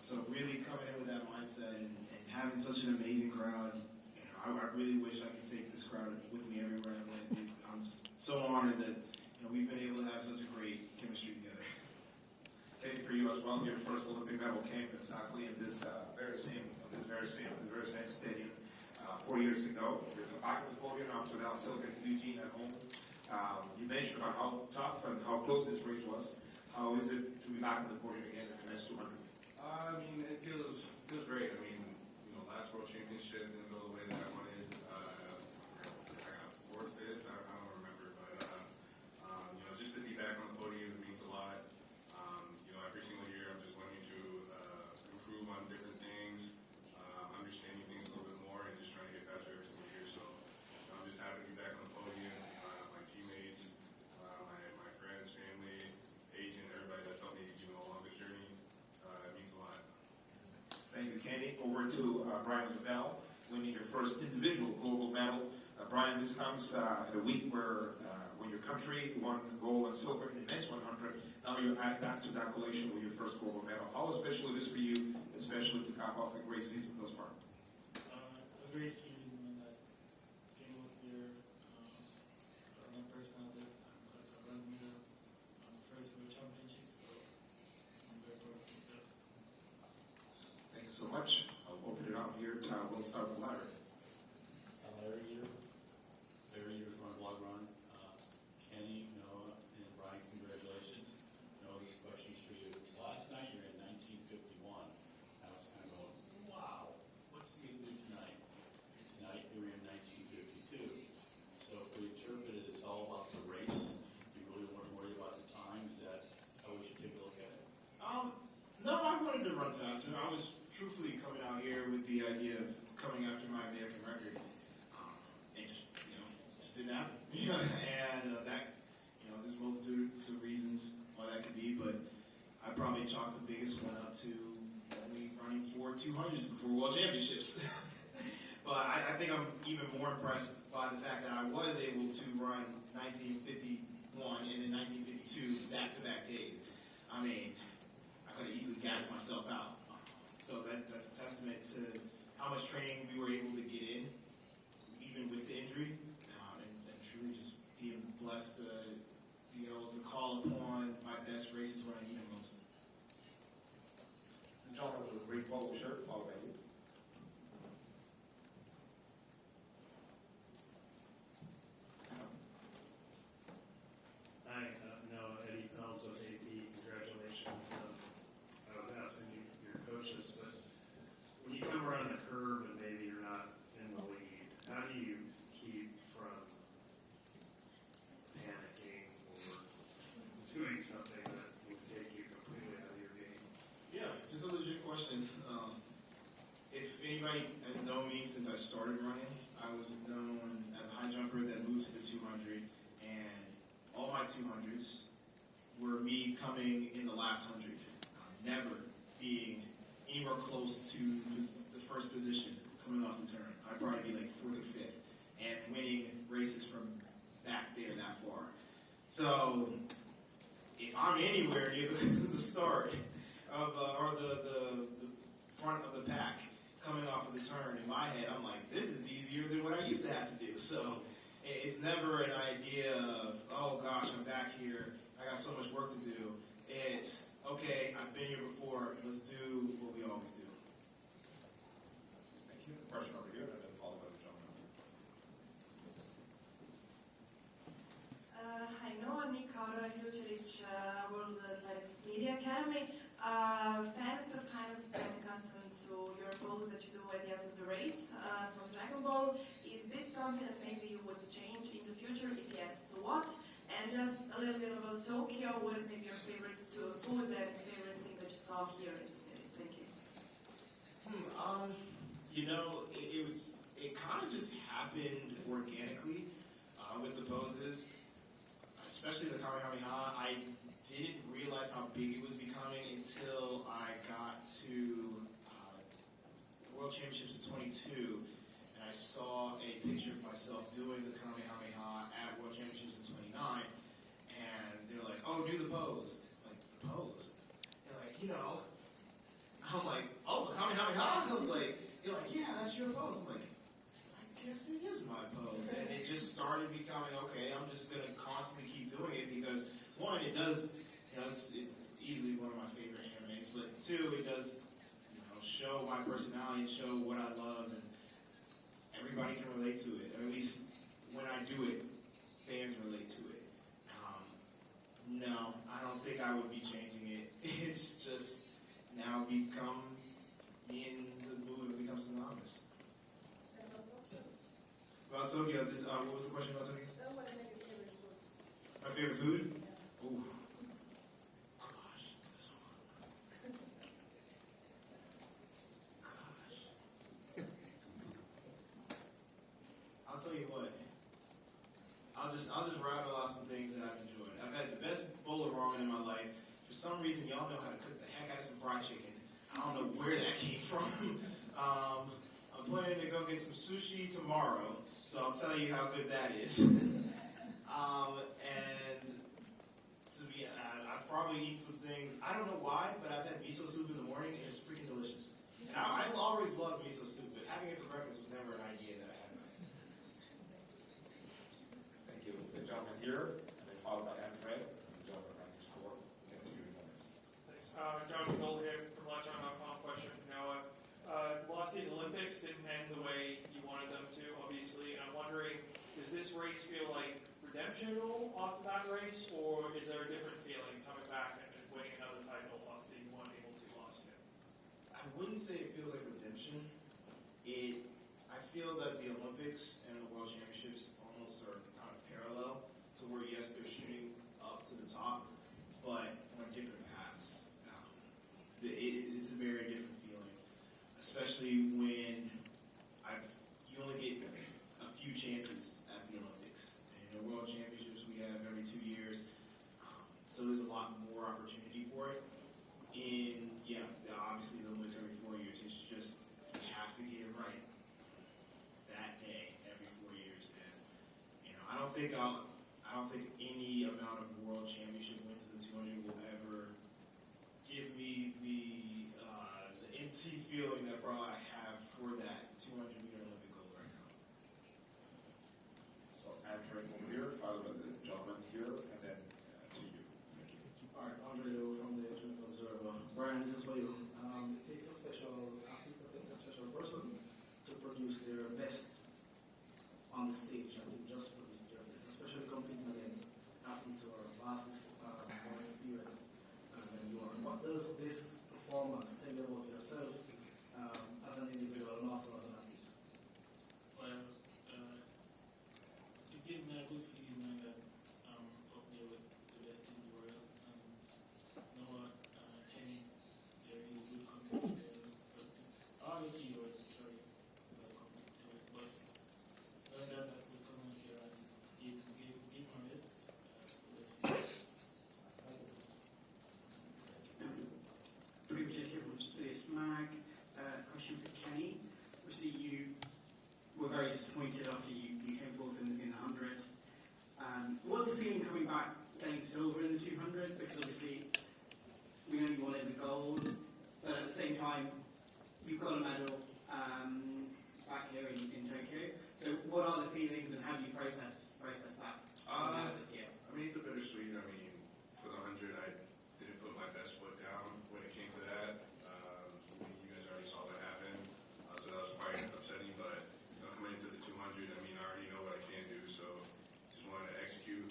So really coming in with that mindset and having such an amazing crowd, I really wish I could take this crowd with me everywhere I went. I'm so honored that we've been able to have such a great chemistry together. Katie, for you as well, your first Olympic medal came exactly in this very same stadium 4 years ago. You're back on the podium after that silver in Eugene at home. You mentioned about how tough and how close this race was. How is it to be back on the podium again in the next 200? I mean, it feels great. I mean, last World Championship didn't go the way that I wanted. I got fourth, fifth. I don't remember, but just to be back on the podium means a lot. Every single year I'm just learning to improve on different things, understanding things a little bit more, and just trying to get faster every single year. So I'm just happy to be back on the podium. My teammates, my friends, family, agent, everybody that's helped me along this journey. It means a lot. Thank you, Candy. Over to Bryan Levell, winning your first individual global medal. Bryan, this comes at a week where when your country won gold and silver in the men's 100, now you add back to that collation with your first global medal. How special it is for you, especially to cap off a great season thus far? A great feeling when that came with your my personality. I'm running the first World Championship, so I'm very proud of that. Thanks so much. I'll open it up here. We'll start with Larry. Larry, your front log run. Kenny, Noah, and Bryan, congratulations. Noah, this question's for you. So last night you were in 1951. I was kind of going, wow, what's he going to do tonight? And tonight you were in 1952. So if we interpret it, it's all about the race. You really want to worry about the time. Is that how we should take a look at it? No, I wanted to run faster. I was truthfully coming out here with the idea of coming after my American record. It just didn't happen. And that, there's multitudes of reasons why that could be, but I probably chalked the biggest one up to only running 4 200s before World Championships. But I think I'm even more impressed by the fact that I was able to run 1951 and then 1952 back-to-back days. I mean, I could have easily gassed myself out. So that's a testament to how much training we were able to get in, even with the injury, and truly just being blessed to be able to call upon my best races when I need them most. John with a green polo shirt, followed by you. Hi, Noah, Eddie Fells of AP. Congratulations. I was asking your coaches, but when you come around the curve and maybe you're not in the lead, how do you keep from panicking or doing something that would take you completely out of your game? Yeah, it's a legit question. If anybody has known me since I started running, I was known as a high jumper that moved to the 200, and all my 200s were me coming in the last 100, never being anywhere close to the first position coming off the turn. I'd probably be like 4th or 5th, and winning races from back there that far. So if I'm anywhere near the start of or the front of the pack coming off of the turn, in my head I'm like, this is easier than what I used to have to do. So it's never an idea of, oh gosh, I'm back here, I got so much work to do. It's, okay, I've been here before, let's do what we always do. Thank you. Question over here, and then followed by the gentleman. Hi, Noah, Nick Hučelić, World Athletics Media Academy. Fans have kind of been accustomed to your pose that you do at the end of the race from Dragon Ball. Is this something that maybe you would change in the future? If yes, to what? And just a little bit about Tokyo. What is maybe your favorite food and favorite thing that you saw here in the city? Thank you. It kind of just happened organically with the poses, especially the Kamehameha. I didn't realize how big it was becoming until I got to the World Championships at 22, and I saw a picture of myself doing the Kamehameha at World Championships at 29, and they're like, oh, do the pose. I'm like, the pose? They're like, I'm like, oh, the Kamehameha? I'm like, you're like, yeah, that's your pose. I'm like, I guess it is my pose. And it just started becoming, okay, I'm just going to constantly keep doing it because, one, it does, it's easily one of my favorite animes, but two, it does, show my personality and show what I love, and everybody can relate to it. Or at least when I do it, fans relate to it. No, I don't think I would be changing it. It's just now become me in the movie become synonymous. About Tokyo, what was the question about Tokyo? My favorite food? Ooh. Gosh, that's hard. Gosh. I'll tell you what. I'll just rattle off some things that I've enjoyed. I've had the best bowl of ramen in my life. For some reason, y'all know how to cook the heck out of some fried chicken. I don't know where that came from. I'm planning to go get some sushi tomorrow, so I'll tell you how good that is. And to be, I probably eat some things. I don't know why, but I've had miso soup in the morning, and it's freaking delicious. And I always loved miso soup, but having it for breakfast was never an idea that I had. Thank you. The gentleman here, and then followed by Andre, and the gentleman right next door. Get to you in a moment. Thanks. John Gold here from Let'sRun.com. Question for Noah. Last year's Olympics didn't end the way you wanted them to, obviously, and I'm wondering, does this race feel like redemption at all after that race, or is there a different feeling coming back and winning another title after you weren't able to last year? I wouldn't say it feels like redemption. I feel that the Olympics and the World Championships almost are kind of parallel to where, yes, they're shooting up to the top, but on different paths. It's a very different feeling, especially when you only get a few chances at the Olympics. And the World Championships we have every 2 years, so there's a lot more opportunity for it. Obviously the Olympics every 4 years. It's just you have to get it right that day every 4 years. And I don't think any amount of World Championship wins in the 200 will ever give me the empty feeling that probably I have for that 200-meter Olympic gold right now. So Andre over here, followed by the gentleman here, and then to you. Thank you. All right, Andre Levell from the Junior Observer. Bryan, this is for you. It takes a special athlete, I think, a special person to produce their best on the stage and to just produce their best, especially competing against athletes who are vastly more experienced than you are. What does this performance tell you about yourself as an individual and also as an athlete? Well, it gave me a good feeling knowing that I'm up there with the best in the world. Noah, Kenny, they're really good competitors. But all the keywords, sorry, competitors. But knowing that I could come in here and give my best, Pretty much here from CS Mag. Question for Kenny. Obviously, you were very disappointed after you came forth in the 100. What was the feeling coming back, getting silver in the 200? Because obviously, we know you wanted the gold, but at the same time, you've got a medal back here in Tokyo. So, what are the feelings and how do you process that this year? I mean, it's a bittersweet. I mean, for the 100, I didn't put my best foot down when it came to that. You guys already saw what happened, so that was quite upsetting. But coming into the 200, I mean, I already know what I can do, so just wanted to execute.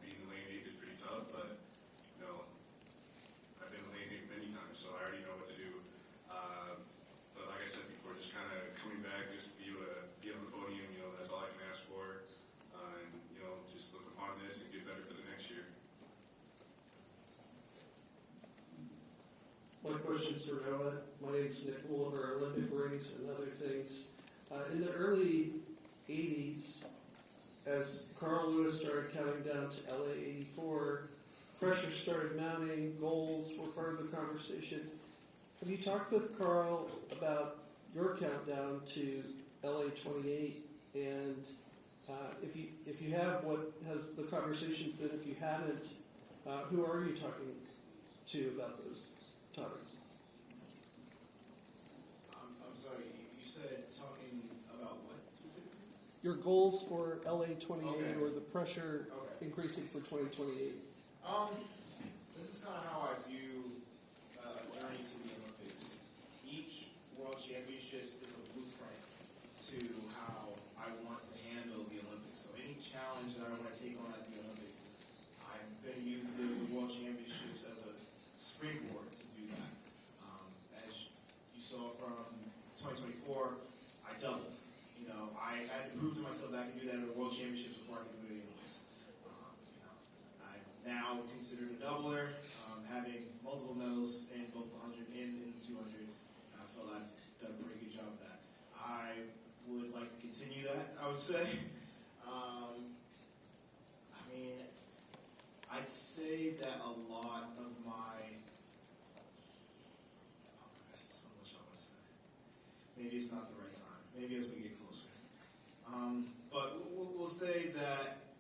Being in lane 8 is pretty tough, but I've been in lane 8 many times, so I already know what to do. But like I said before, just kind of coming back, just be able to be on the podium. That's all I can ask for, and just look upon this and get better for the next year. My question's for Noah. My name's Nick Wolver, Olympic Rings and other things. In the early 80s, as Carl Lewis started counting down to LA 84, pressure started mounting, goals were part of the conversation. Have you talked with Carl about your countdown to LA 28? And if you have, what has the conversation been? If you haven't, who are you talking to about those topics? your goals for LA 28 Okay. or the pressure Okay. increasing for 2028. This is kind of how I view a journey to the Olympics. Each World Championships is a blueprint to how I want to handle the Olympics. So any challenge that I want to take on at the Olympics, I'm going to use the World Championships as a springboard to do that. As you saw from 2024, I doubled. You know, I had to prove to myself that I could do that at the World Championships before I could do it at the Olympics. You know, I'm now considered a doubler, having multiple medals in both the 100 and in the 200. I feel I've done a pretty good job of that. I would like to continue that, I would say. I mean, I'd say that a lot of my, there's so much I want to say. Maybe it's not the right time. Maybe as we get closer. But we'll say that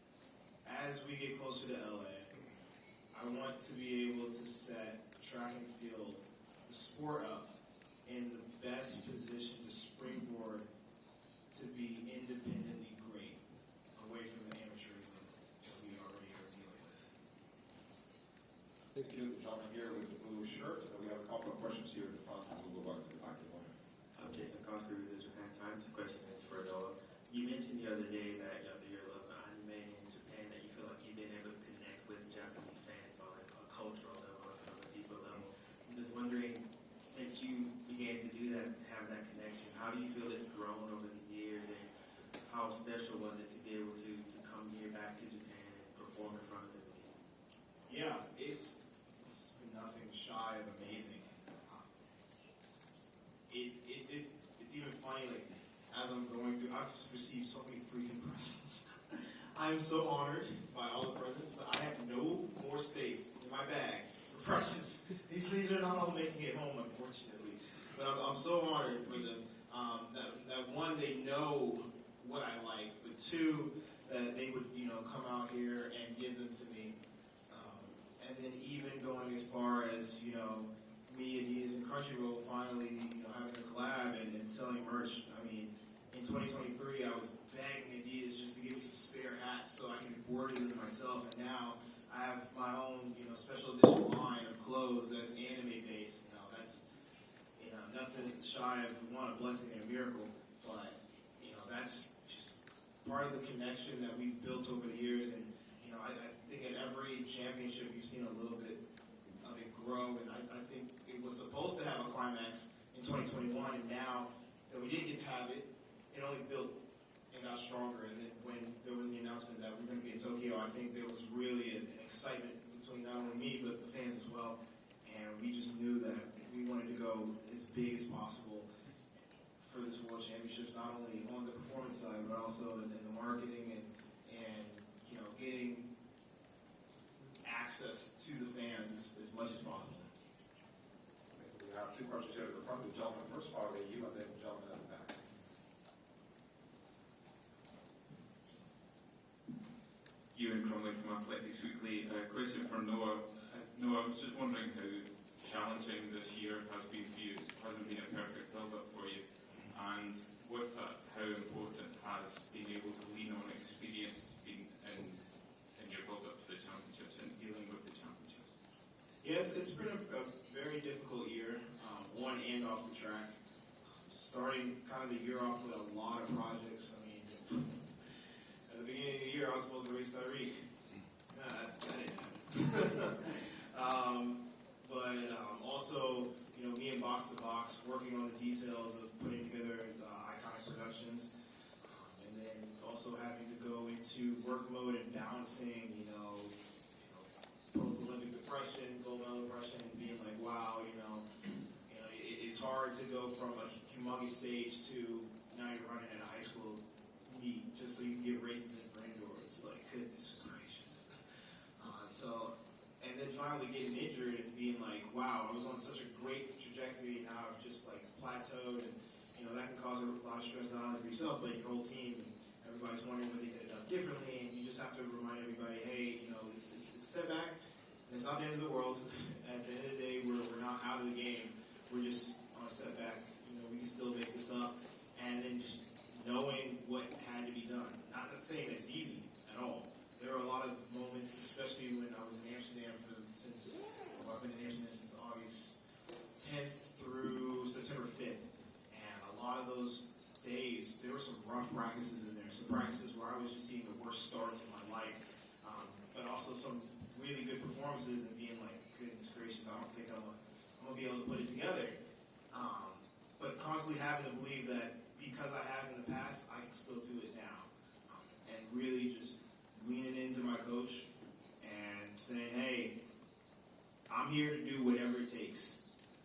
as we get closer to LA, I want to be able to set track and field, the sport up in the best position to springboard to be independently great, away from the amateurism that we already are dealing with. Thank you, the gentleman here with the blue shirt. We have a couple of questions here in the front, and we'll go back to the back of the line. I'm Jason Kosker with the Japan Times. This question is for Noah. You mentioned the other day that your love of anime in Japan, that you feel like you've been able to connect with Japanese fans on a cultural level, on a deeper level. I'm just wondering, since you began to do that, have that connection, how do you feel it's grown over the years, and how special was it to be able to come here back to Japan and perform in front of them again? Yeah, it's been nothing shy of amazing. It's even funny, like, as I'm going through, I've received so many freaking presents. I'm so honored by all the presents, but I have no more space in my bag for presents. These things are not all making it home, unfortunately. But I'm so honored for them. That one, they know what I like, but two, that they would, come out here and give them to me. And then even going as far as, me, Adidas, and Crunchyroll finally, having a collab and selling merch. I mean, in 2023, I was begging Adidas just to give me some spare hats so I can embroider them myself. And now I have my own, special edition line of clothes that's anime based. That's, nothing shy of one, a blessing and a miracle. But, that's just part of the connection that we've built over the years. And, I think at every championship you've seen a little bit of it grow. And I think it was supposed to have a climax in 2021. And now that we didn't get to have it, it only built and got stronger. And then when there was the announcement that we're going to be in Tokyo, I think there was really an excitement between not only me, but the fans as well. And we just knew that we wanted to go as big as possible for this World Championships, not only on the performance side, but also in the marketing and getting access to the fans as much as possible. We have two questions here at the front. The gentleman first, followed by you, and then the gentleman at the back. Ewan Crumley from Athletics Weekly. A question for Noah. Noah, I was just wondering how challenging this year has been for you. It hasn't been a perfect build-up for you. And with that, how important has being able to lean on experience been in your build-up to the championships and dealing with the championships? Yes, it's been a very difficult year, on and off the track. Starting kind of the year off with a lot of projects. I mean, at the beginning of the year, I was supposed to race Tyreek. That didn't happen. But also, me and Box to Box working on the details of putting together the Iconic Productions, and then also having to go into work mode and balancing, post-Olympic depression, gold medal depression, and being like, wow, it's hard to go from a humongous stage to now you're running at a high school meet just so you can get races in for indoor. It's like, goodness gracious. And then finally getting injured and being like, wow, I was on such a great trajectory and now I've just like plateaued, and that can cause a lot of stress not only for yourself but your whole team. And everybody's wondering what they could have done differently, and you just have to remind everybody, hey, it's a setback, and it's not the end of the world. At the end of the day, we're not out of the game. We're just on a setback. We can still make this up, and then just knowing what had to be done. not saying it's easy at all. There are a lot of moments, especially when I was in Amsterdam I've been in Amsterdam since August 10th through September 5th. And a lot of those days, there were some rough practices in there. Some practices where I was just seeing the worst starts in my life. But also some really good performances and being like, goodness gracious, I don't think I'm going to be able to put it together. But constantly having to believe that because I have in the past, I can still do it now. And really just leaning into my coach and saying, hey, I'm here to do whatever it takes.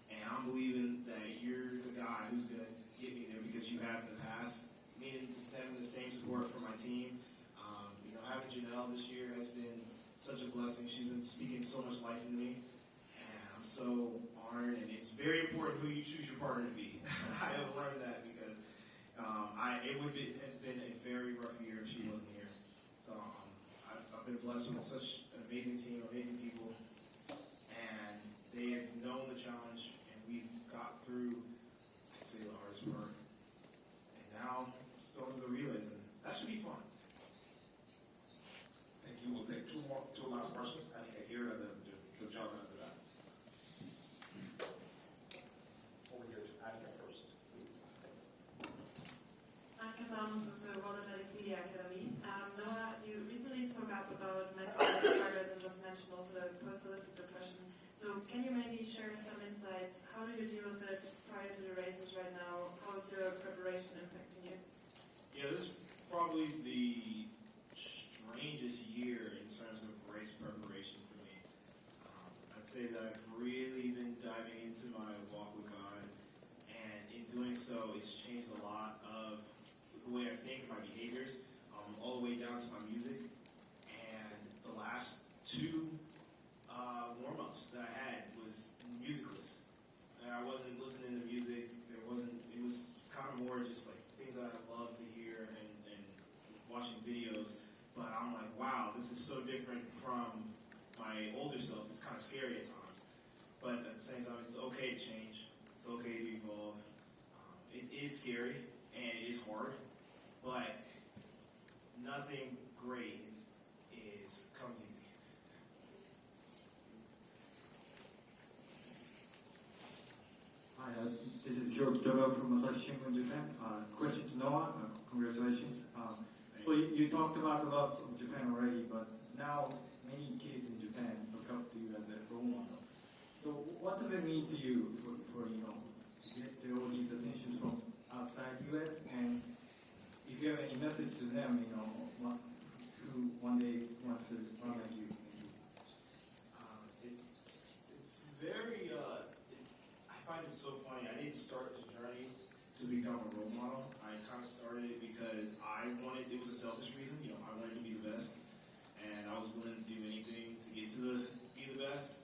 And I'm believing that you're the guy who's going to get me there because you have in the past. Meaning having the same support from my team. Having Janelle this year has been such a blessing. She's been speaking so much life into me. And I'm so honored. And it's very important who you choose your partner to be. I have learned that because it would have been a very rough year if she wasn't here. So I've been blessed with such an amazing team, amazing people. And they have known the challenge, and we've got through, I'd say, the hardest part. And now, still into the relays, and that should be fun. Thank you. We'll take two last questions. Annika here, and then to John after that. Over here to Annika first, please. Annika Salmons with the World Athletics Media Academy. Noah, you recently spoke up about mental health struggles and just mentioned also the post-Olympic depression. So can you maybe share some insights? How do you deal with it prior to the races right now? How is your preparation impacting you? Yeah, this is probably the strangest year in terms of race preparation for me. I'd say that I've really been diving into my walk with God, and in doing so, it's changed a lot of the way I think and my behaviors, all the way down to my music. And the last two warm-ups that I had was musicless. And I wasn't listening to music. It was kind of more just like things that I love to hear and watching videos. But I'm like, wow, this is so different from my older self. It's kind of scary at times. But at the same time, it's okay to change. It's okay to evolve. It is scary and it is hard, but nothing great comes easy. Hi, this is Hiroki Toga from Asahi Shimbun, Japan. Question to Noah. Congratulations. So you talked about the love of Japan already, but now many kids in Japan look up to you as a role model. So what does it mean to you for to get all these attentions from outside U.S. and if you have any message to them, who one day wants to run like you? It's very. I find it so funny. I didn't start this journey to become a role model. I kind of started it because it was a selfish reason. I wanted to be the best, and I was willing to do anything to get to be the best.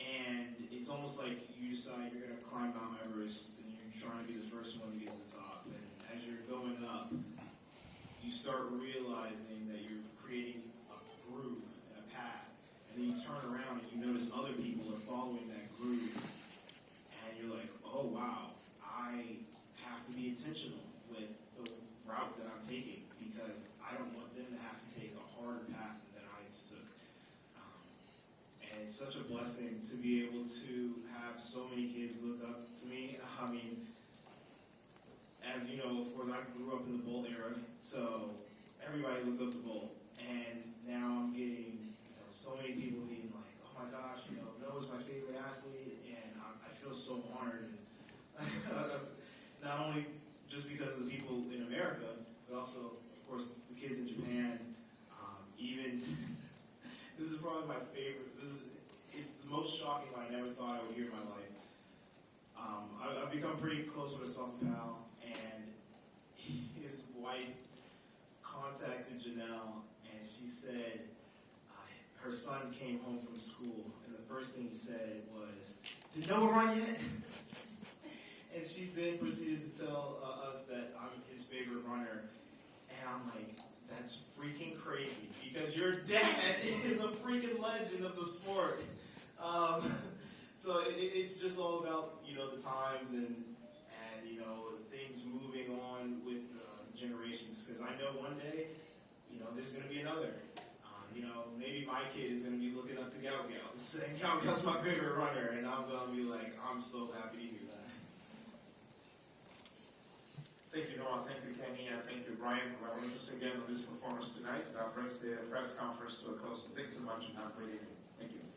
And it's almost like you decide you're going to climb Mount Everest, and you're trying to be the first one to get to the top. And as you're going up, you start realizing that you're creating a groove and a path. And then you turn around and you notice other people are following that groove. And you're like, oh, wow, I have to be intentional with the route that I'm taking because I don't want them to have to take a harder path than I took. And it's such a blessing to be able to have so many kids look up to me. I mean, as you know, of course, I grew up in the Bolt era, so everybody looks up to Bolt. And now I'm getting so many people being like, oh my gosh, Noah's my favorite athlete, and I feel so honored. And not only just because of the people in America, but also, of course, the kids in Japan. Even this is probably my favorite. It's the most shocking one I never thought I would hear in my life. I've become pretty close with a soft pal, and his wife contacted Janelle, and she said her son came home from school, and the first thing he said was, "Did Noah run yet?" And she then proceeded to tell us that I'm his favorite runner, and I'm like, that's freaking crazy, because your dad is a freaking legend of the sport. So it's just all about, the times and things moving on with the generations, because I know one day, there's going to be another. Maybe my kid is going to be looking up to Gal Gal and saying, Gal Gal's my favorite runner, and I'm going to be like, I'm so happy to hear that. Thank you, Noah. Thank you, Kenny. And thank you, Bryan, for allowing us again on this performance tonight. That brings the press conference to a close. Thanks so much and have a great evening. Thank you.